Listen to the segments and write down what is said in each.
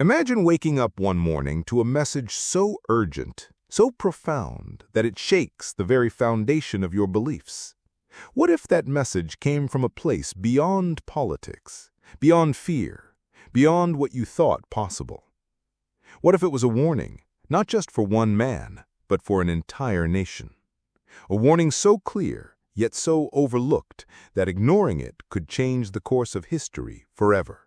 Imagine waking up one morning to a message so urgent, so profound, that it shakes the very foundation of your beliefs. What if that message came from a place beyond politics, beyond fear, beyond what you thought possible? What if it was a warning, not just for one man, but for an entire nation? A warning so clear, yet so overlooked, that ignoring it could change the course of history forever.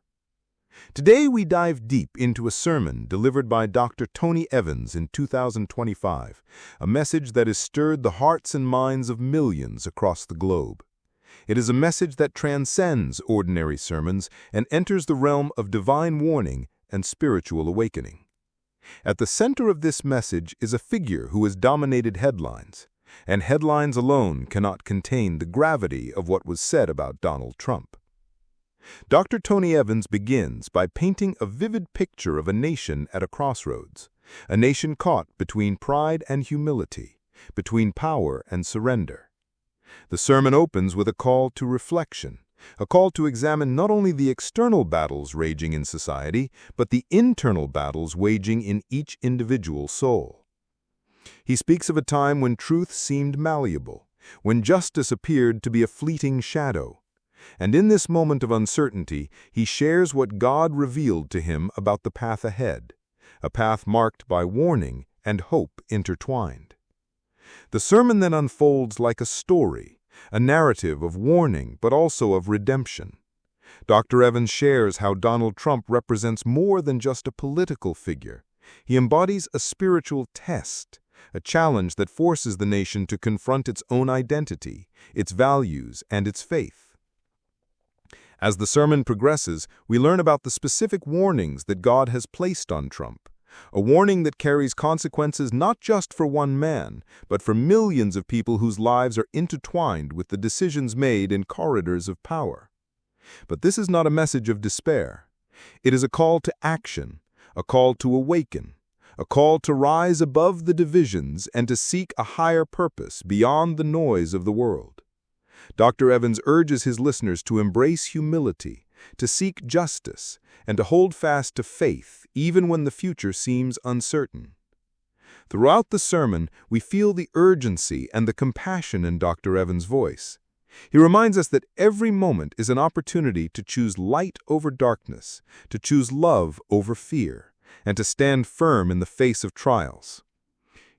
Today we dive deep into a sermon delivered by Dr. Tony Evans in 2025, a message that has stirred the hearts and minds of millions across the globe. It is a message that transcends ordinary sermons and enters the realm of divine warning and spiritual awakening. At the center of this message is a figure who has dominated headlines, and headlines alone cannot contain the gravity of what was said about Donald Trump. Dr. Tony Evans begins by painting a vivid picture of a nation at a crossroads, a nation caught between pride and humility, between power and surrender. The sermon opens with a call to reflection, a call to examine not only the external battles raging in society, but the internal battles waging in each individual soul. He speaks of a time when truth seemed malleable, when justice appeared to be a fleeting shadow. And in this moment of uncertainty, he shares what God revealed to him about the path ahead, a path marked by warning and hope intertwined. The sermon then unfolds like a story, a narrative of warning but also of redemption. Dr. Evans shares how Donald Trump represents more than just a political figure. He embodies a spiritual test, a challenge that forces the nation to confront its own identity, its values, and its faith. As the sermon progresses, we learn about the specific warnings that God has placed on Trump, a warning that carries consequences not just for one man, but for millions of people whose lives are intertwined with the decisions made in corridors of power. But this is not a message of despair. It is a call to action, a call to awaken, a call to rise above the divisions and to seek a higher purpose beyond the noise of the world. Dr. Evans urges his listeners to embrace humility, to seek justice, and to hold fast to faith even when the future seems uncertain. Throughout the sermon, we feel the urgency and the compassion in Dr. Evans' voice. He reminds us that every moment is an opportunity to choose light over darkness, to choose love over fear, and to stand firm in the face of trials.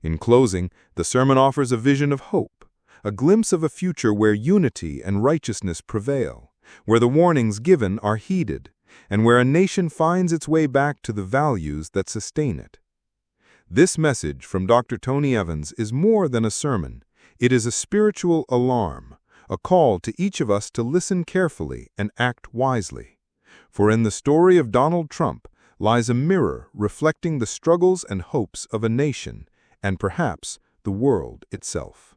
In closing, the sermon offers a vision of hope, a glimpse of a future where unity and righteousness prevail, where the warnings given are heeded, and where a nation finds its way back to the values that sustain it. This message from Dr. Tony Evans is more than a sermon. It is a spiritual alarm, a call to each of us to listen carefully and act wisely. For in the story of Donald Trump lies a mirror reflecting the struggles and hopes of a nation, and perhaps the world itself.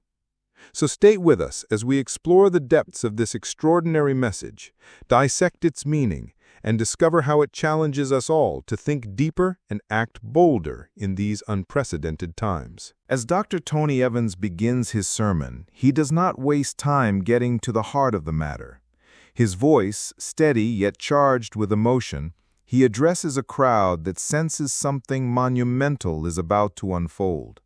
So stay with us as we explore the depths of this extraordinary message, dissect its meaning, and discover how it challenges us all to think deeper and act bolder in these unprecedented times. As Dr. Tony Evans begins his sermon, he does not waste time getting to the heart of the matter. His voice, steady yet charged with emotion, he addresses a crowd that senses something monumental is about to unfold.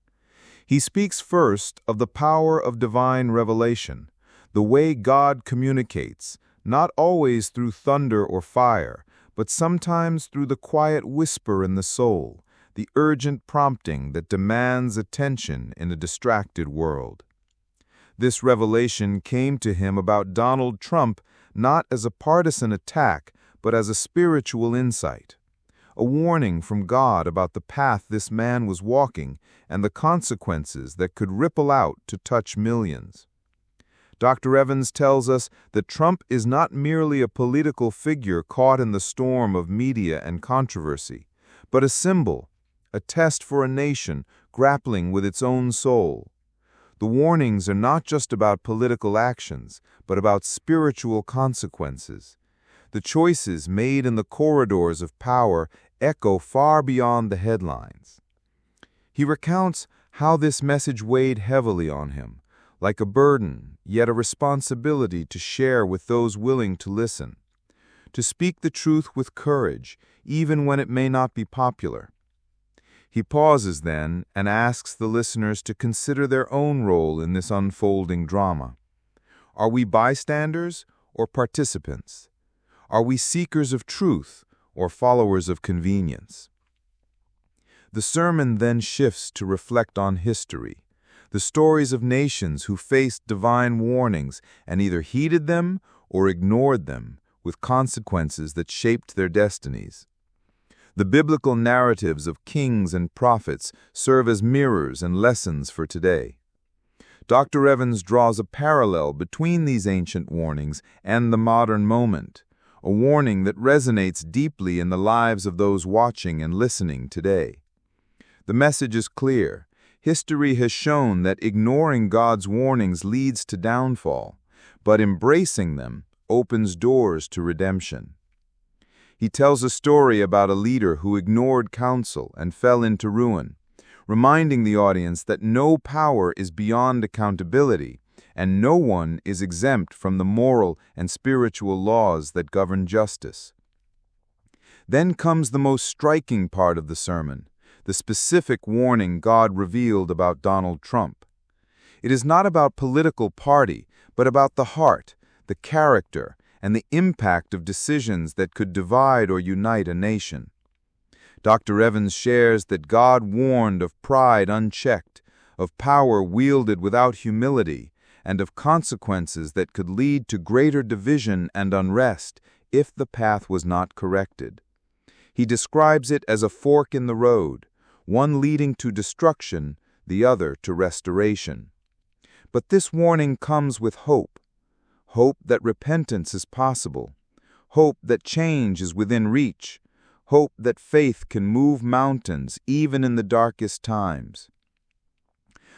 He speaks first of the power of divine revelation, the way God communicates, not always through thunder or fire, but sometimes through the quiet whisper in the soul, the urgent prompting that demands attention in a distracted world. This revelation came to him about Donald Trump not as a partisan attack, but as a spiritual insight, a warning from God about the path this man was walking and the consequences that could ripple out to touch millions. Dr. Evans tells us that Trump is not merely a political figure caught in the storm of media and controversy, but a symbol, a test for a nation grappling with its own soul. The warnings are not just about political actions, but about spiritual consequences. The choices made in the corridors of power echo far beyond the headlines. He recounts how this message weighed heavily on him, like a burden, yet a responsibility to share with those willing to listen. to speak the truth with courage, even when it may not be popular. He pauses then and asks the listeners to consider their own role in this unfolding drama. Are we bystanders or participants? Are we seekers of truth or followers of convenience? The sermon then shifts to reflect on history, the stories of nations who faced divine warnings and either heeded them or ignored them, with consequences that shaped their destinies. The biblical narratives of kings and prophets serve as mirrors and lessons for today. Dr. Evans draws a parallel between these ancient warnings and the modern moment, a warning that resonates deeply in the lives of those watching and listening today. The message is clear. History has shown that ignoring God's warnings leads to downfall, but embracing them opens doors to redemption. He tells a story about a leader who ignored counsel and fell into ruin, reminding the audience that no power is beyond accountability and no one is exempt from the moral and spiritual laws that govern justice. Then comes the most striking part of the sermon, the specific warning God revealed about Donald Trump. It is not about political party, but about the heart, the character, and the impact of decisions that could divide or unite a nation. Dr. Evans shares that God warned of pride unchecked, of power wielded without humility, and of consequences that could lead to greater division and unrest if the path was not corrected. He describes it as a fork in the road, one leading to destruction, the other to restoration. But this warning comes with hope. Hope that repentance is possible, hope that change is within reach, hope that faith can move mountains even in the darkest times.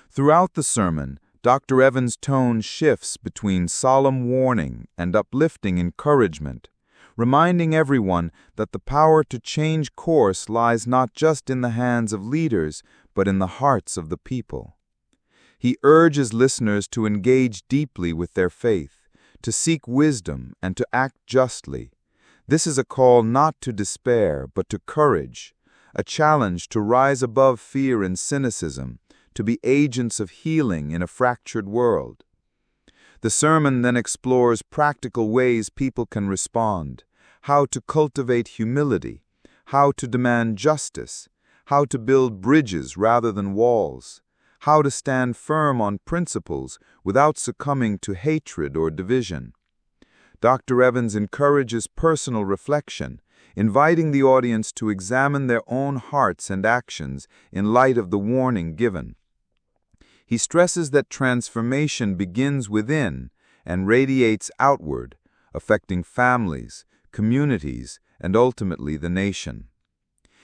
Throughout the sermon, Dr. Evans' tone shifts between solemn warning and uplifting encouragement, reminding everyone that the power to change course lies not just in the hands of leaders, but in the hearts of the people. He urges listeners to engage deeply with their faith, to seek wisdom and to act justly. This is a call not to despair, but to courage, a challenge to rise above fear and cynicism, to be agents of healing in a fractured world. The sermon then explores practical ways people can respond, how to cultivate humility, how to demand justice, how to build bridges rather than walls, how to stand firm on principles without succumbing to hatred or division. Dr. Evans encourages personal reflection, inviting the audience to examine their own hearts and actions in light of the warning given. He stresses that transformation begins within and radiates outward, affecting families, communities, and ultimately the nation.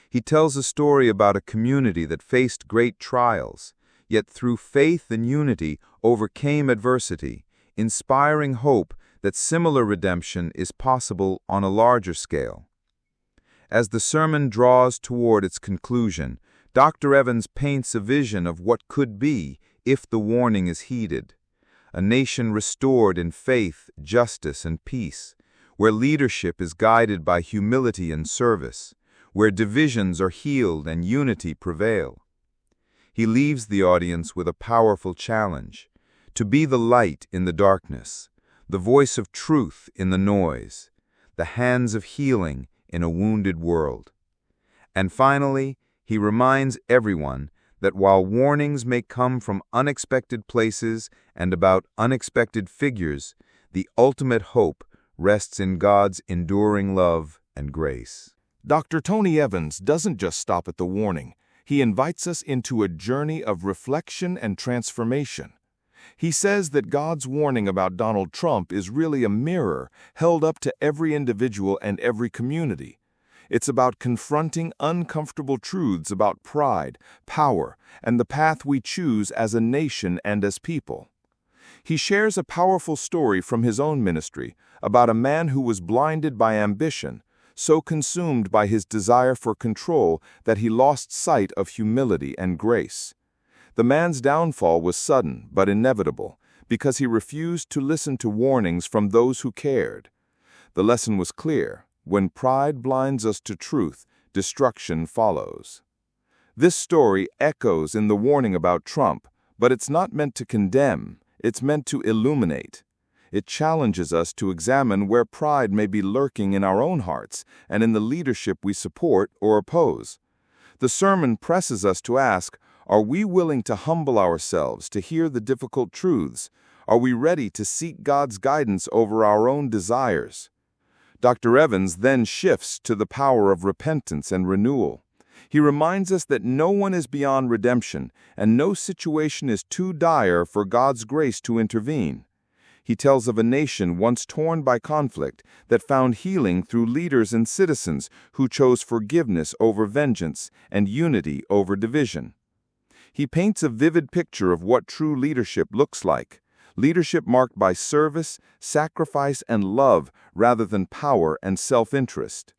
He tells a story about a community that faced great trials, yet through faith and unity overcame adversity, inspiring hope that similar redemption is possible on a larger scale. As the sermon draws toward its conclusion, Dr. Evans paints a vision of what could be if the warning is heeded. A nation restored in faith, justice, and peace, where leadership is guided by humility and service, where divisions are healed and unity prevail. He leaves the audience with a powerful challenge: to be the light in the darkness, the voice of truth in the noise, the hands of healing in a wounded world. And finally, he reminds everyone that while warnings may come from unexpected places and about unexpected figures, the ultimate hope rests in God's enduring love and grace. Dr. Tony Evans doesn't just stop at the warning. He invites us into a journey of reflection and transformation. He says that God's warning about Donald Trump is really a mirror held up to every individual and every community. It's about confronting uncomfortable truths about pride, power, and the path we choose as a nation and as people. He shares a powerful story from his own ministry about a man who was blinded by ambition, so consumed by his desire for control that he lost sight of humility and grace. The man's downfall was sudden but inevitable because he refused to listen to warnings from those who cared. The lesson was clear. When pride blinds us to truth, destruction follows. This story echoes in the warning about Trump, but it's not meant to condemn, it's meant to illuminate. It challenges us to examine where pride may be lurking in our own hearts and in the leadership we support or oppose. The sermon presses us to ask, are we willing to humble ourselves to hear the difficult truths? Are we ready to seek God's guidance over our own desires? Dr. Evans then shifts to the power of repentance and renewal. He reminds us that no one is beyond redemption, and no situation is too dire for God's grace to intervene. He tells of a nation once torn by conflict that found healing through leaders and citizens who chose forgiveness over vengeance and unity over division. He paints a vivid picture of what true leadership looks like. Leadership marked by service, sacrifice, and love rather than power and self-interest.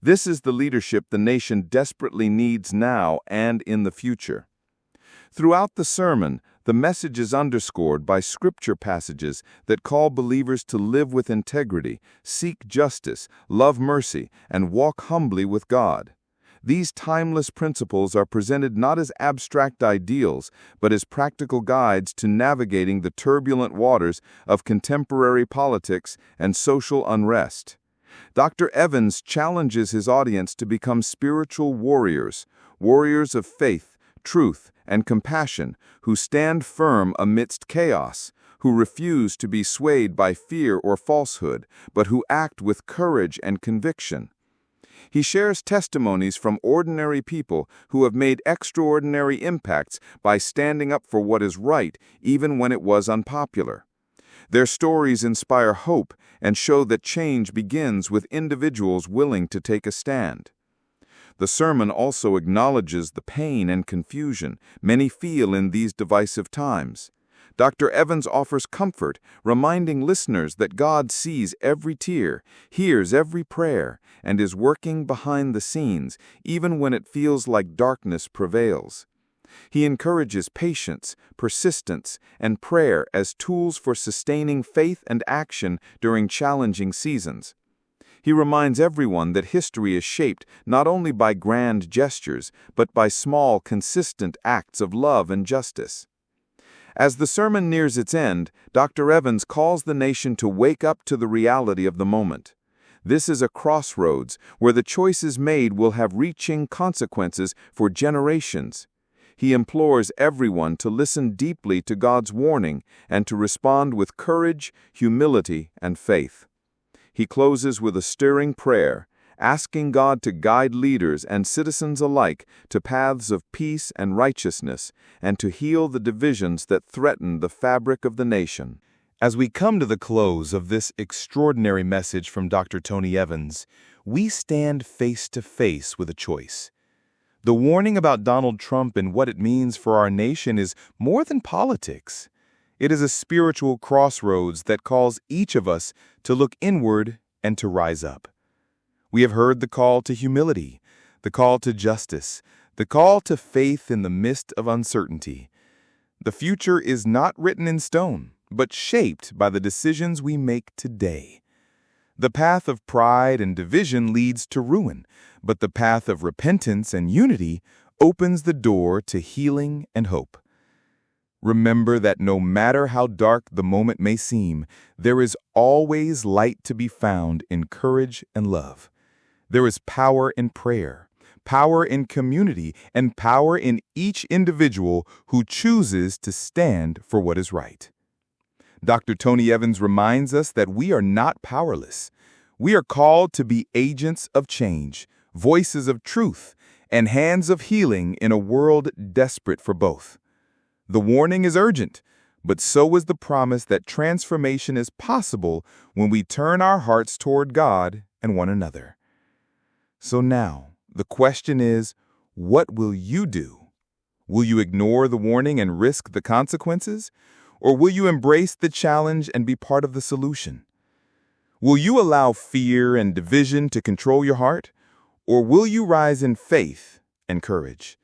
This is the leadership the nation desperately needs now and in the future. Throughout the sermon, the message is underscored by scripture passages that call believers to live with integrity, seek justice, love mercy, and walk humbly with God. These timeless principles are presented not as abstract ideals, but as practical guides to navigating the turbulent waters of contemporary politics and social unrest. Dr. Evans challenges his audience to become spiritual warriors, warriors of faith, truth, and compassion, who stand firm amidst chaos, who refuse to be swayed by fear or falsehood, but who act with courage and conviction. He shares testimonies from ordinary people who have made extraordinary impacts by standing up for what is right, even when it was unpopular. Their stories inspire hope and show that change begins with individuals willing to take a stand. The sermon also acknowledges the pain and confusion many feel in these divisive times. Dr. Evans offers comfort, reminding listeners that God sees every tear, hears every prayer, and is working behind the scenes, even when it feels like darkness prevails. He encourages patience, persistence, and prayer as tools for sustaining faith and action during challenging seasons. He reminds everyone that history is shaped not only by grand gestures, but by small, consistent acts of love and justice. As the sermon nears its end, Dr. Evans calls the nation to wake up to the reality of the moment. This is a crossroads where the choices made will have reaching consequences for generations. He implores everyone to listen deeply to God's warning and to respond with courage, humility, and faith. He closes with a stirring prayer, asking God to guide leaders and citizens alike to paths of peace and righteousness, and to heal the divisions that threaten the fabric of the nation. As we come to the close of this extraordinary message from Dr. Tony Evans, we stand face to face with a choice. The warning about Donald Trump and what it means for our nation is more than politics. It is a spiritual crossroads that calls each of us to look inward and to rise up. We have heard the call to humility, the call to justice, the call to faith in the midst of uncertainty. The future is not written in stone, but shaped by the decisions we make today. The path of pride and division leads to ruin, but the path of repentance and unity opens the door to healing and hope. Remember that no matter how dark the moment may seem, there is always light to be found in courage and love. There is power in prayer, power in community, and power in each individual who chooses to stand for what is right. Dr. Tony Evans reminds us that we are not powerless. We are called to be agents of change, voices of truth, and hands of healing in a world desperate for both. The warning is urgent, but so is the promise that transformation is possible when we turn our hearts toward God and one another. So now, the question is, what will you do? Will you ignore the warning and risk the consequences? Or will you embrace the challenge and be part of the solution? Will you allow fear and division to control your heart? Or will you rise in faith and courage?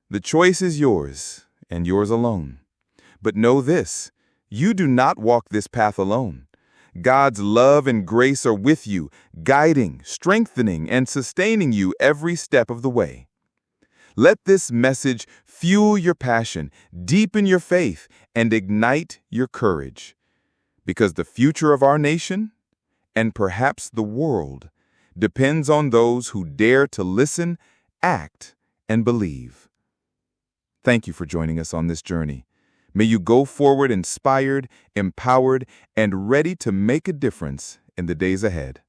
The choice is yours, and yours alone. But know this, you do not walk this path alone. God's love and grace are with you, guiding, strengthening, and sustaining you every step of the way. Let this message fuel your passion, deepen your faith, and ignite your courage. Because the future of our nation, and perhaps the world, depends on those who dare to listen, act, and believe. Thank you for joining us on this journey. May you go forward inspired, empowered, and ready to make a difference in the days ahead.